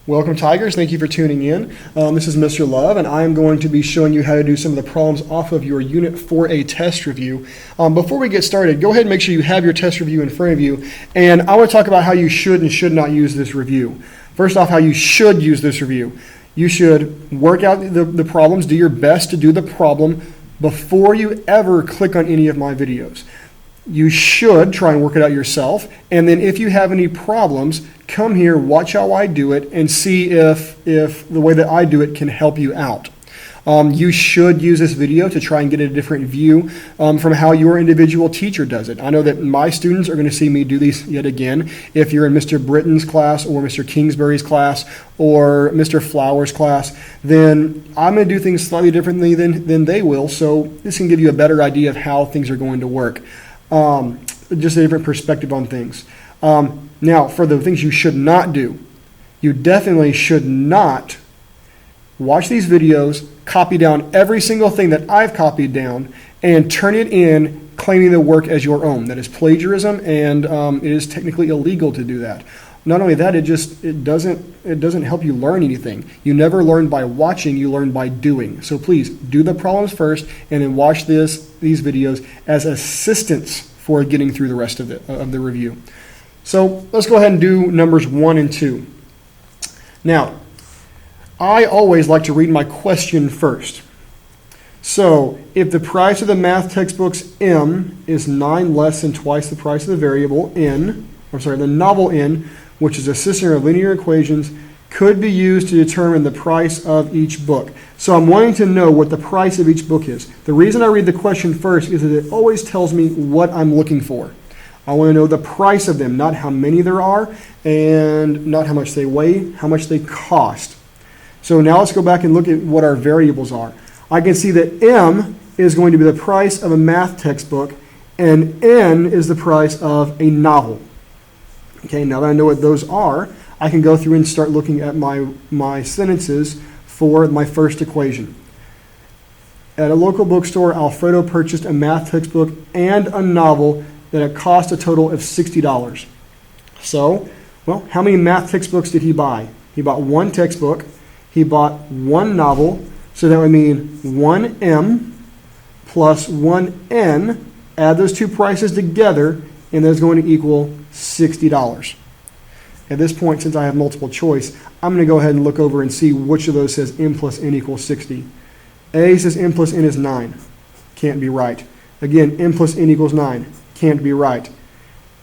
Welcome, Tigers. Thank you for tuning in. This is Mr. Love, and I am going to be showing you how to do some of the problems off of your Unit 4A test review. Before we get started, go ahead and make sure you have your test review in front of you, and I want to talk about how you should and should not use this review. First off, how you should use this review. You should work out the problems, do your best to do the problem before you ever click on any of my videos. You should try and work it out yourself, and then if you have any problems, come here, watch how I do it, and see if the way that I do it can help you out. You should use this video to try and get a different view from how your individual teacher does it. I know that my students are going to see me do these yet again. If you're in Mr. Britton's class or Mr. Kingsbury's class or Mr. Flowers' class, then I'm going to do things slightly differently than they will, so this can give you a better idea of how things are going to work. Just a different perspective on things. Now, for the things you should not do, you definitely should not watch these videos, copy down every single thing that I've copied down, and turn it in claiming the work as your own. That is plagiarism, and it is technically illegal to do that. Not only that, it doesn't help you learn anything. You never learn by watching, you learn by doing. So please do the problems first, and then watch these videos as assistance for getting through the rest of the review. So let's go ahead and do numbers 1 and 2. Now, I always like to read my question first. So if the price of the math textbooks M is 9 less than twice the price of the variable N, the novel N, which is a system of linear equations, could be used to determine the price of each book. So I'm wanting to know what the price of each book is. The reason I read the question first is that it always tells me what I'm looking for. I want to know the price of them, not how many there are, and not how much they weigh, how much they cost. So now let's go back and look at what our variables are. I can see that M is going to be the price of a math textbook, and N is the price of a novel. Okay, now that I know what those are, I can go through and start looking at my sentences for my first equation. At a local bookstore, Alfredo purchased a math textbook and a novel that it cost a total of $60. So, well, how many math textbooks did he buy? He bought one textbook, he bought one novel, so that would mean 1M plus 1N, add those two prices together, and that's going to equal $60. At this point, since I have multiple choice, I'm going to go ahead and look over and see which of those says M plus N equals 60. A says M plus N is 9. Can't be right. Again, M plus N equals 9. Can't be right.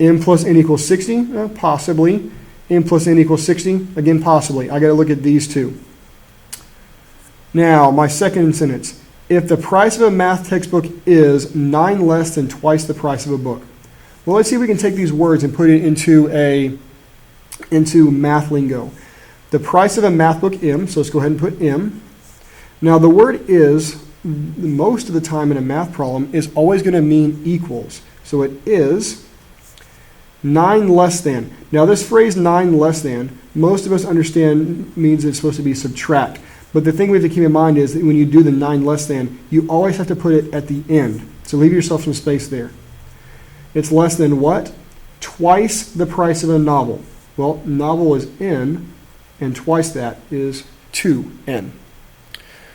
M plus N equals 60? Possibly. M plus N equals 60? Again, possibly. I got to look at these two. Now, my second sentence. If the price of a math textbook is 9 less than twice the price of a book. Well, let's see if we can take these words and put it into math lingo. The price of a math book, M, so let's go ahead and put M. Now, the word is, most of the time in a math problem, is always going to mean equals. So it is 9 less than. Now, this phrase 9 less than, most of us understand means it's supposed to be subtract. But the thing we have to keep in mind is that when you do the 9 less than, you always have to put it at the end. So leave yourself some space there. It's less than what? Twice the price of a novel. Well, novel is N, and twice that is 2N.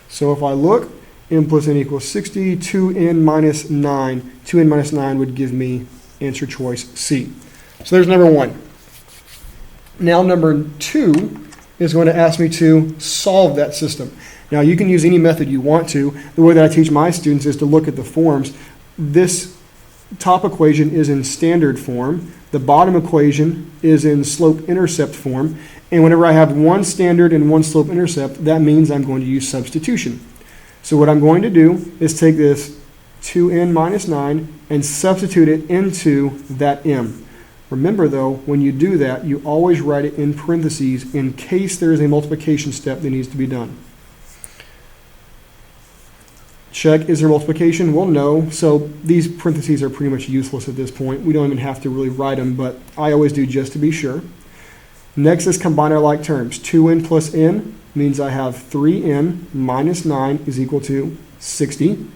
So if I look, M plus N equals 60, 2N minus 9. 2N minus 9 would give me answer choice C. So there's number 1. Now number 2 is going to ask me to solve that system. Now you can use any method you want to. The way that I teach my students is to look at the forms. This top equation is in standard form. The bottom equation is in slope-intercept form. And whenever I have one standard and one slope-intercept, that means I'm going to use substitution. So what I'm going to do is take this 2N minus 9 and substitute it into that M. Remember though, when you do that, you always write it in parentheses in case there is a multiplication step that needs to be done. Check, is there multiplication? Well, no. So these parentheses are pretty much useless at this point. We don't even have to really write them, but I always do just to be sure. Next is combine our like terms. 2N plus N means I have 3N minus 9 is equal to 60.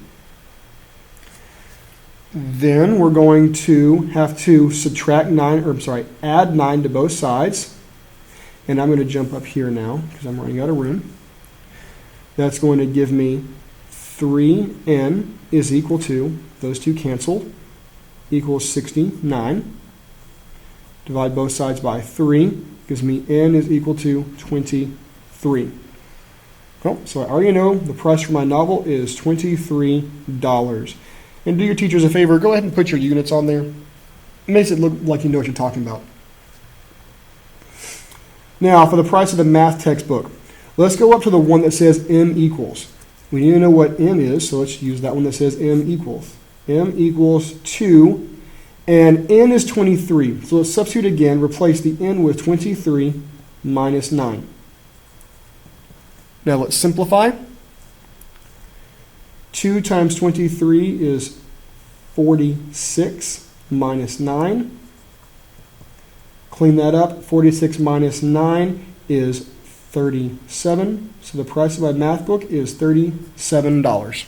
Then we're going to have to add 9 to both sides. And I'm going to jump up here now because I'm running out of room. That's going to give me 3n is equal to, those two cancel, equals 69. Divide both sides by 3, gives me n is equal to 23. Oh, so I already know the price for my novel is $23. And do your teachers a favor, go ahead and put your units on there. It makes it look like you know what you're talking about. Now, for the price of the math textbook, let's go up to the one that says m equals. We need to know what m is, so let's use that one that says m equals. M equals 2, and n is 23. So let's substitute again, replace the n with 23 minus 9. Now let's simplify. 2 times 23 is 46 minus 9. Clean that up. 46 minus 9 is 37. So the price of my math book is $37.